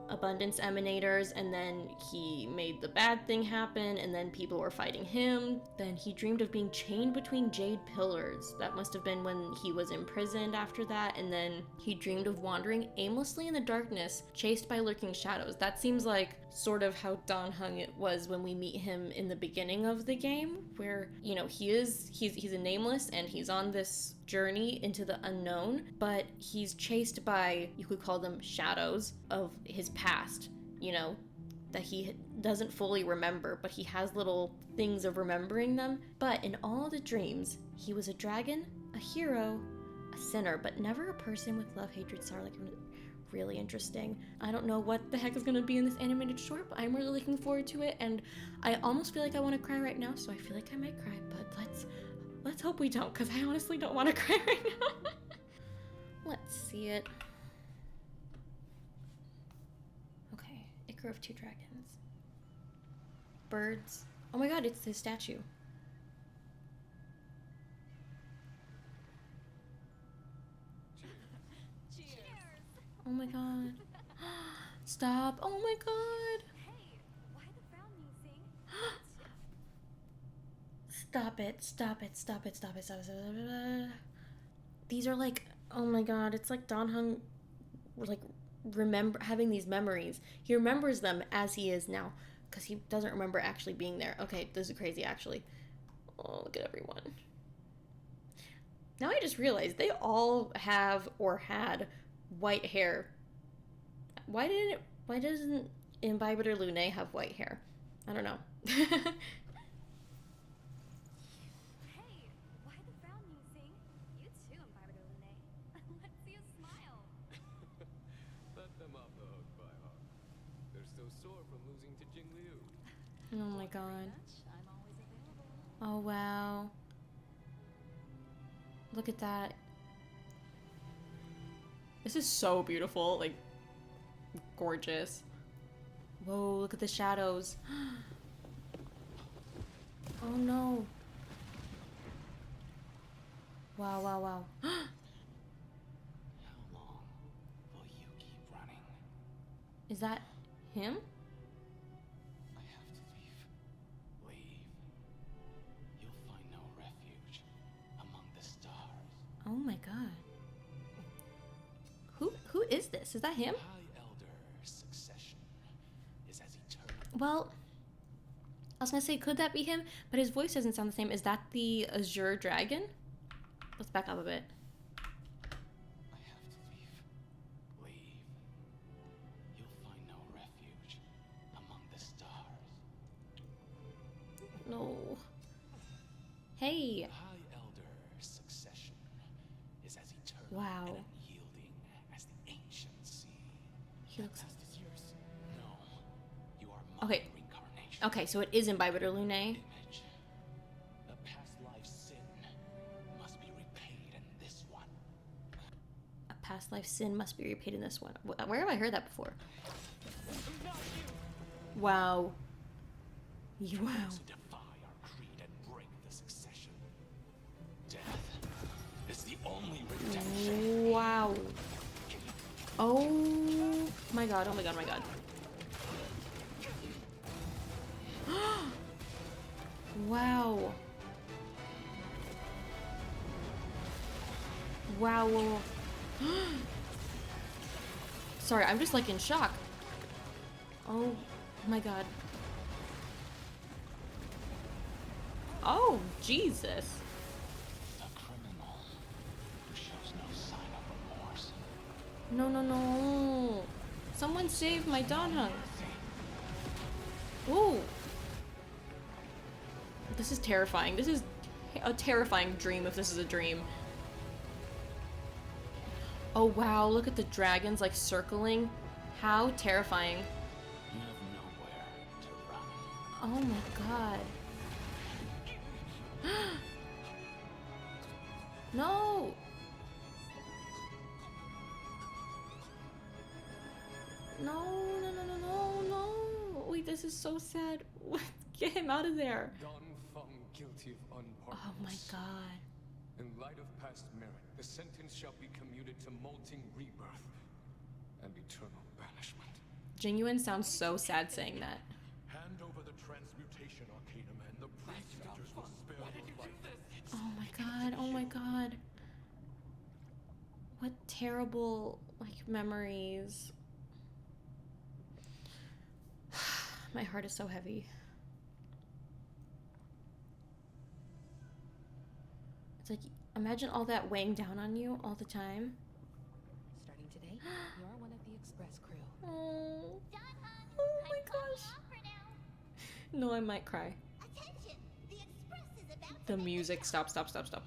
abundance emanators, and then he made the bad thing happen, and then people were fighting him. Then he dreamed of being chained between jade pillars. That must have been when he was imprisoned after that. And then he dreamed of wandering aimlessly in the darkness, chased by lurking shadows. That seems like sort of how Dan Heng was when we meet him in the beginning of the game, where, you know, he's a nameless and he's on this journey into the unknown, but he's chased by, you could call them shadows of his past, you know, that he doesn't fully remember, but he has little things of remembering them. But in all the dreams, he was a dragon, a hero, a sinner, but never a person with love, hatred, sorrow. Like, really interesting. I don't know what the heck is going to be in this animated short, but I'm really looking forward to it, and I almost feel like I want to cry right now, so I feel like I might cry, but let's hope we don't, because I honestly don't want to cry right now. Let's see it. Okay, Ichor of Two Dragons. Birds. Oh my god, it's his statue. Oh my god. Stop. Oh my god. Hey, why the frown music? Stop it. Stop it. Stop it. Stop it. Stop it. Stop it. These are like, oh my god, it's like Dan Heng, like, having these memories. He remembers them as he is now, because he doesn't remember actually being there. Okay, this is crazy, actually. Oh, look at everyone. Now I just realized they all have or had white hair. Why doesn't Imbibitor Lunae have white hair? I don't know. Hey, why the frown music? You too, Imbibitor Lunae. Let's see a smile. Let them off the hook, Baiha. They're still sore from losing to Jingliu. Oh my god. I'm always available. Oh wow. Look at that. This is so beautiful, like, gorgeous. Whoa, look at the shadows. Oh no. Wow, wow, wow. How long will you keep running? Is that him? I have to leave. Leave. You'll find no refuge among the stars. Oh my god. Who is this? Is that him? High Elder succession is as eternal. Well, I was gonna say, could that be him? But his voice doesn't sound the same. Is that the Azure Dragon? Let's back up a bit. I have to leave. Leave. You'll find no refuge among the stars. No. Hey. High Elder succession is as eternal Wow. and unyielding as the ancient sea. He looks... Past is yours. No. You are my Okay. reincarnation. Okay, so it is Imbibitor Lunae. Image. The past life sin must be repaid in this one. A past life sin must be repaid in this one. Where have I heard that before? Wow. Wow. Those who defy our creed and break the succession. Death is the only redemption. Wow. Oh my god, oh my god, oh my god. Wow. Wow. Whoa, whoa. Sorry, I'm just like in shock. Oh my god. Oh, Jesus. The criminal who shows no sign of remorse. No, no, no. Someone save my Dan Heng. Ooh. This is terrifying. This is a terrifying dream if this is a dream. Oh wow, look at the dragons like circling. How terrifying. You have nowhere to run. Oh my god. No! No, no, no, no, no, no! Wait, this is so sad. Get him out of there! Don Feng guilty of unpardonable Oh my sin. god. In light of past merit, the sentence shall be commuted to molting rebirth and eternal banishment. Genuine sounds so sad saying that. Hand over the transmutation arcanum and the prestigious will spare your life. Oh my god, oh my god. What terrible, like, memories. My heart is so heavy. It's like, imagine all that weighing down on you all the time. Starting today, you are one of the express crew. Oh, Done, hon. oh my I'm clocking gosh. off for now. No, I might cry. Attention! The express is about The to make music, a stop, stop, stop, stop.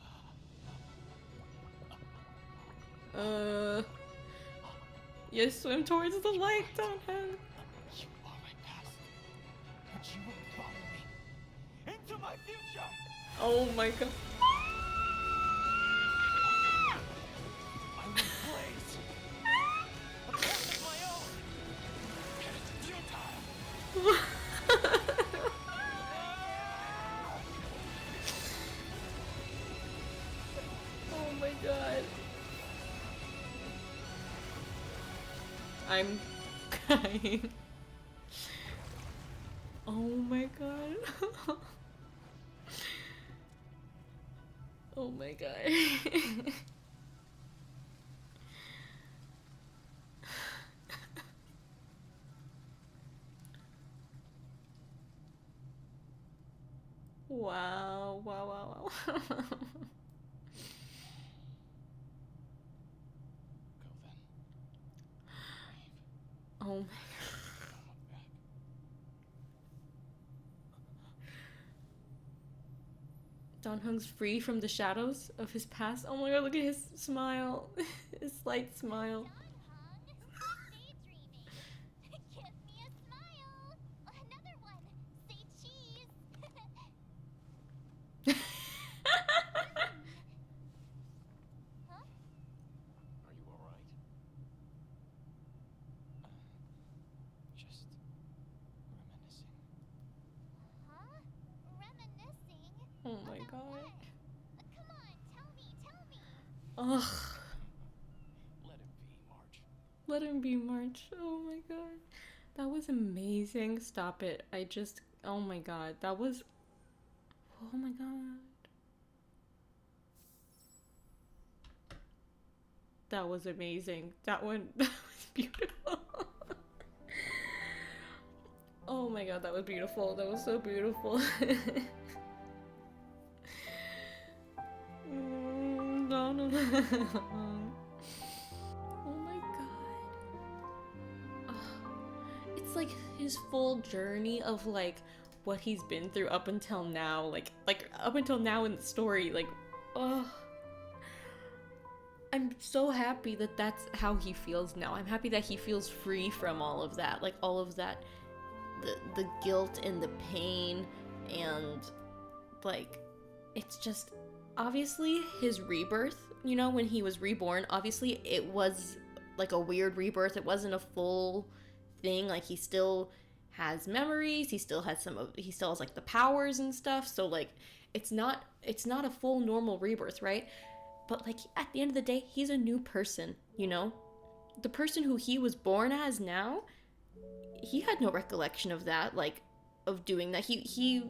You swim towards the light, don't hang. You are my past, but you will follow me into my future. Oh my god. I will blaze a path of my own, and it's futile. Oh my god. I'm crying. Oh my god. Oh my god. Wow, wow, wow, wow. Go then. Oh my Don't look back. Don Hung's free from the shadows of his past. Oh my god, look at his smile. His slight smile. Don Hung, stop daydreaming. Give me a smile. Another one. Say cheese. Huh? Are you all right? Just reminiscing. Huh? Reminiscing? Oh my About god. what? Come on, tell me, tell me. Ugh. Let it be, March. Let him be March. Oh my god. That was amazing. Stop it. Oh my god. That was. Oh my god. That was amazing. That one. That was beautiful. Oh my god, that was beautiful. That was so beautiful. No, no, no. Oh my god. It's like his full journey of like what he's been through up until now, like up until now in the story, like, oh. I'm so happy that that's how he feels now. I'm happy that he feels free from all of that, like all of that, the guilt and the pain, and like, it's just obviously his rebirth, you know, when he was reborn, obviously it was like a weird rebirth. It wasn't a full thing. Like, he still has memories, he still has like the powers and stuff, so like it's not a full normal rebirth, right? But like at the end of the day, he's a new person, you know? The person who he was born as now, he had no recollection of that, like of doing that. He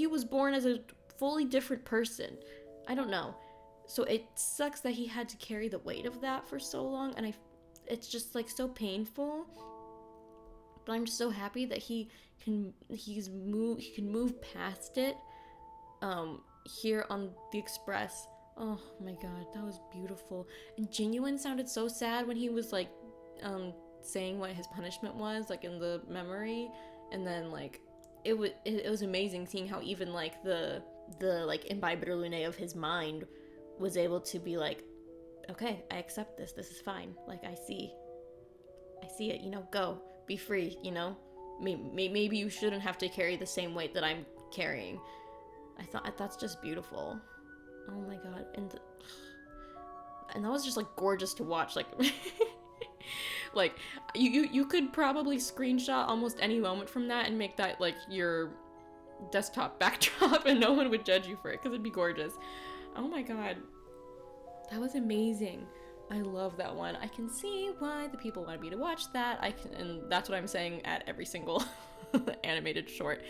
was born as a fully different person. I don't know. So it sucks that he had to carry the weight of that for so long, and it's just like so painful. But I'm just so happy that he can move past it here on the Express. Oh my god, that was beautiful. And Genuine sounded so sad when he was like saying what his punishment was, like in the memory, and then like it was amazing seeing how even like the like imbibed Lune of his mind was able to be like, okay, I accept this is fine, like I see it, you know, go be free, you know, maybe you shouldn't have to carry the same weight that I'm carrying. I thought that's just beautiful. Oh my god. And that was just like gorgeous to watch. Like like you could probably screenshot almost any moment from that and make that like your desktop backdrop and no one would judge you for it because it'd be gorgeous. Oh my god. That was amazing. I love that one. I can see why the people wanted me to watch that. And that's what I'm saying at every single animated short.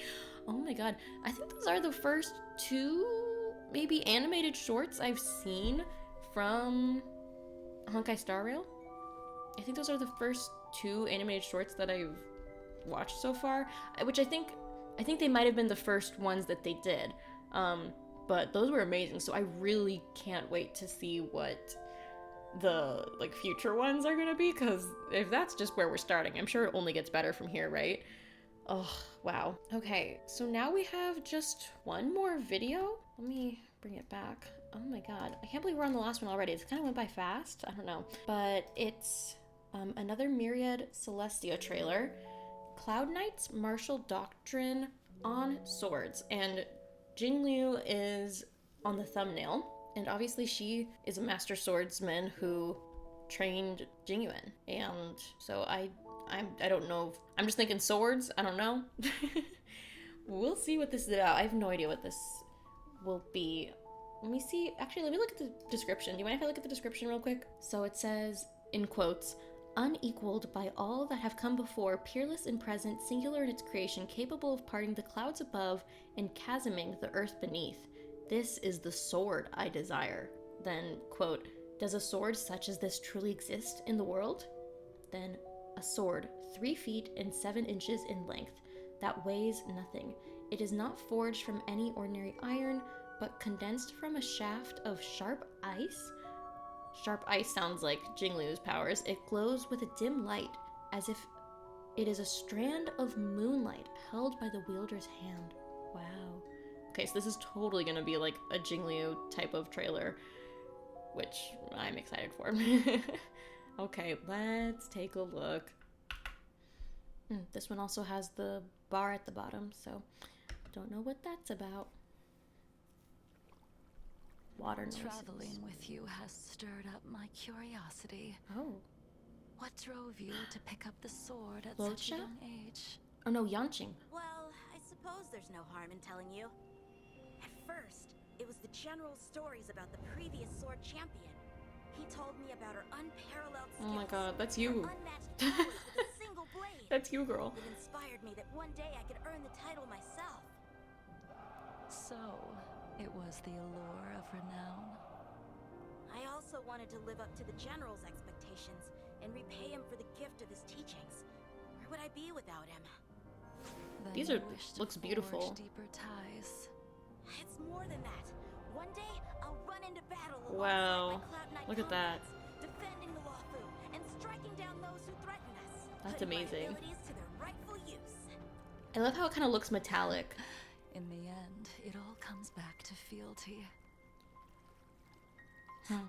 Oh my god. I think those are the first 2 maybe animated shorts I've seen from Honkai Star Rail. I think those are the first 2 animated shorts that I've watched so far, which I think they might have been the first ones that they did. But those were amazing, so I really can't wait to see what the like future ones are gonna be, because if that's just where we're starting, I'm sure it only gets better from here, right? Oh, wow. Okay, so now we have just one more video. Let me bring it back. Oh my god, I can't believe we're on the last one already. It kind of went by fast. I don't know. But it's another Myriad Celestia trailer. Cloud Knight's martial doctrine on swords. And Jingliu is on the thumbnail. And obviously she is a master swordsman who trained Jingyuan. And so I don't know. I'm just thinking swords. I don't know. We'll see what this is about. I have no idea what this will be. Let me see. Actually, let me look at the description. Do you mind if I look at the description real quick? So it says, in quotes, unequaled by all that have come before, peerless in present, singular in its creation, capable of parting the clouds above and chasming the earth beneath. This is the sword I desire. Then, quote, does a sword such as this truly exist in the world? Then, a sword 3 feet and 7 inches in length, that weighs nothing. It is not forged from any ordinary iron, but condensed from a shaft of sharp ice. Sharp ice sounds like Jingliu's powers. It glows with a dim light, as if it is a strand of moonlight held by the wielder's hand. Wow. Okay, so this is totally gonna be like a Jingliu type of trailer, which I'm excited for. Okay, let's take a look. This one also has the bar at the bottom, so don't know what that's about. Water noises. Traveling with you has stirred up my curiosity. Oh. What drove you to pick up the sword at Luofu? such a young age? Oh no, Xianzhou. Well, I suppose there's no harm in telling you. At first, it was the general's stories about the previous sword champion. He told me about her unparalleled skills. Oh my god, that's her you. unmatched powers with a single blade. That's you, girl. It inspired me that one day I could earn the title myself. So, it was the allure of renown. I also wanted to live up to the general's expectations and repay him for the gift of his teachings. Where would I be without him? Then These you are- wish to looks beautiful. forge deeper ties. It's more than that. One day, I'll run into battle Wow. alongside my Cloud Knight Look at that. comrades, defending the Luofu and striking down those who threaten us. That's putting my amazing. abilities to their rightful use. I love how it kind of looks metallic. In the end, it all comes back to fealty.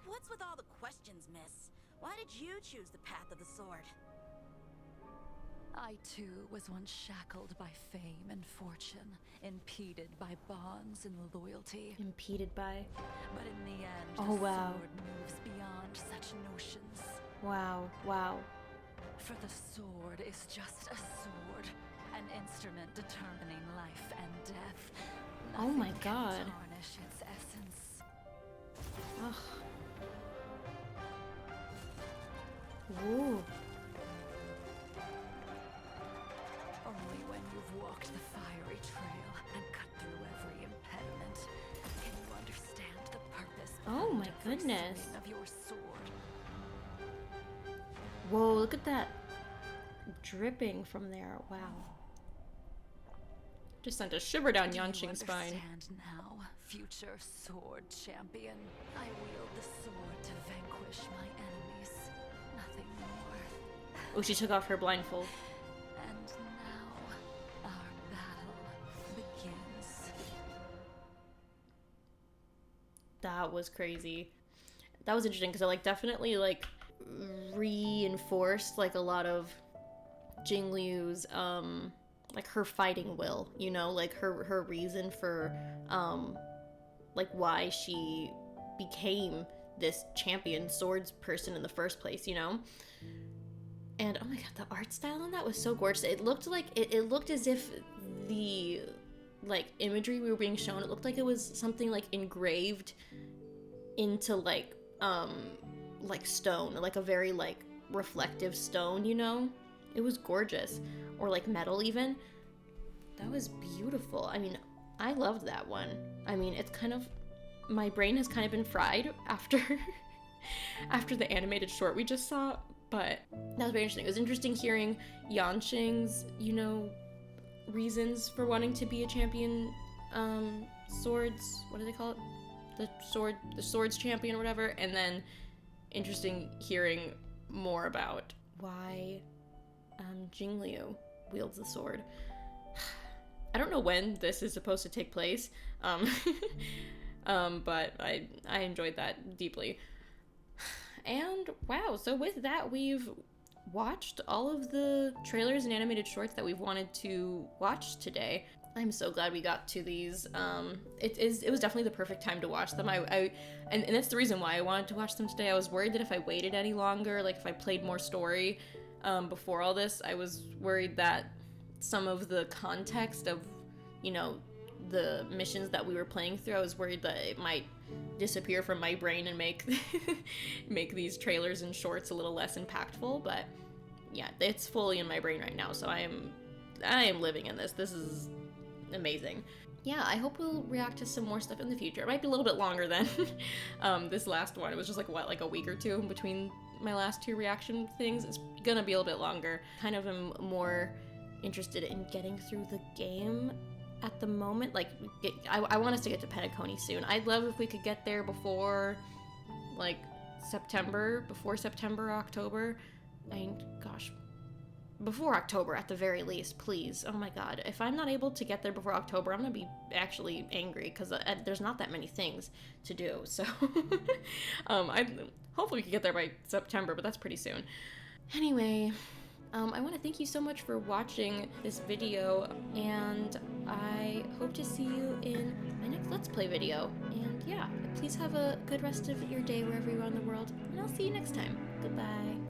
What's with all the questions, miss? Why did you choose the path of the sword? I too was once shackled by fame and fortune, impeded by bonds and loyalty. Impeded by. But in the end, Oh, the wow. sword moves beyond such notions. Wow, wow. For the sword is just a sword, an instrument determining life and death. Oh my Nothing can God. tarnish its essence. Ugh. Ooh. Only when you've walked the fiery trail and cut through every impediment can you understand the purpose Oh my behind every goodness. swing of your sword. Whoa, look at that dripping from there. Wow. Just sent a shiver down Do you Yanqing's spine. understand now, future sword champion? I wield the sword to vanquish my enemies. Nothing more. Oh, she took off her blindfold. And now, our battle begins. That was crazy. That was interesting because it like definitely like reinforced like a lot of Jingliu's like her fighting will, you know, like her reason for like why she became this champion swords person in the first place, you know? And oh my god, the art style on that was so gorgeous. It looked like it looked as if the like imagery we were being shown, it looked like it was something like engraved into like stone, like a very like reflective stone, you know? It was gorgeous. Or like metal even. That was beautiful. I mean, I loved that one. I mean, it's kind of, my brain has kind of been fried after after the animated short we just saw, but that was very interesting. It was interesting hearing Yanxing's, you know, reasons for wanting to be a champion, swords, what do they call it? The swords champion or whatever, and then interesting hearing more about why Jingliu wields the sword. I don't know when this is supposed to take place, but I enjoyed that deeply. And wow, so with that, we've watched all of the trailers and animated shorts that we've wanted to watch today. I'm so glad we got to these. It was definitely the perfect time to watch them. And that's the reason why I wanted to watch them today. I was worried that if I waited any longer, like if I played more story before all this, I was worried that some of the context of, you know, the missions that we were playing through, I was worried that it might disappear from my brain and make make these trailers and shorts a little less impactful. But yeah, it's fully in my brain right now, so I am living in this. This is amazing. Yeah, I hope we'll react to some more stuff in the future. It might be a little bit longer than this last one. It was just like, what, like a week or two between my last two reaction things? It's gonna be a little bit longer. Kind of am more interested in getting through the game at the moment. Like, I want us to get to Penacony soon. I'd love if we could get there before, like, September, or October. I mean, gosh, before October at the very least, please. Oh my god, if I'm not able to get there before October, I'm gonna be actually angry, because there's not that many things to do, so hopefully we can get there by September, but that's pretty soon. Anyway, I want to thank you so much for watching this video, and I hope to see you in my next Let's Play video. And yeah, please have a good rest of your day wherever you are in the world, and I'll see you next time. Goodbye.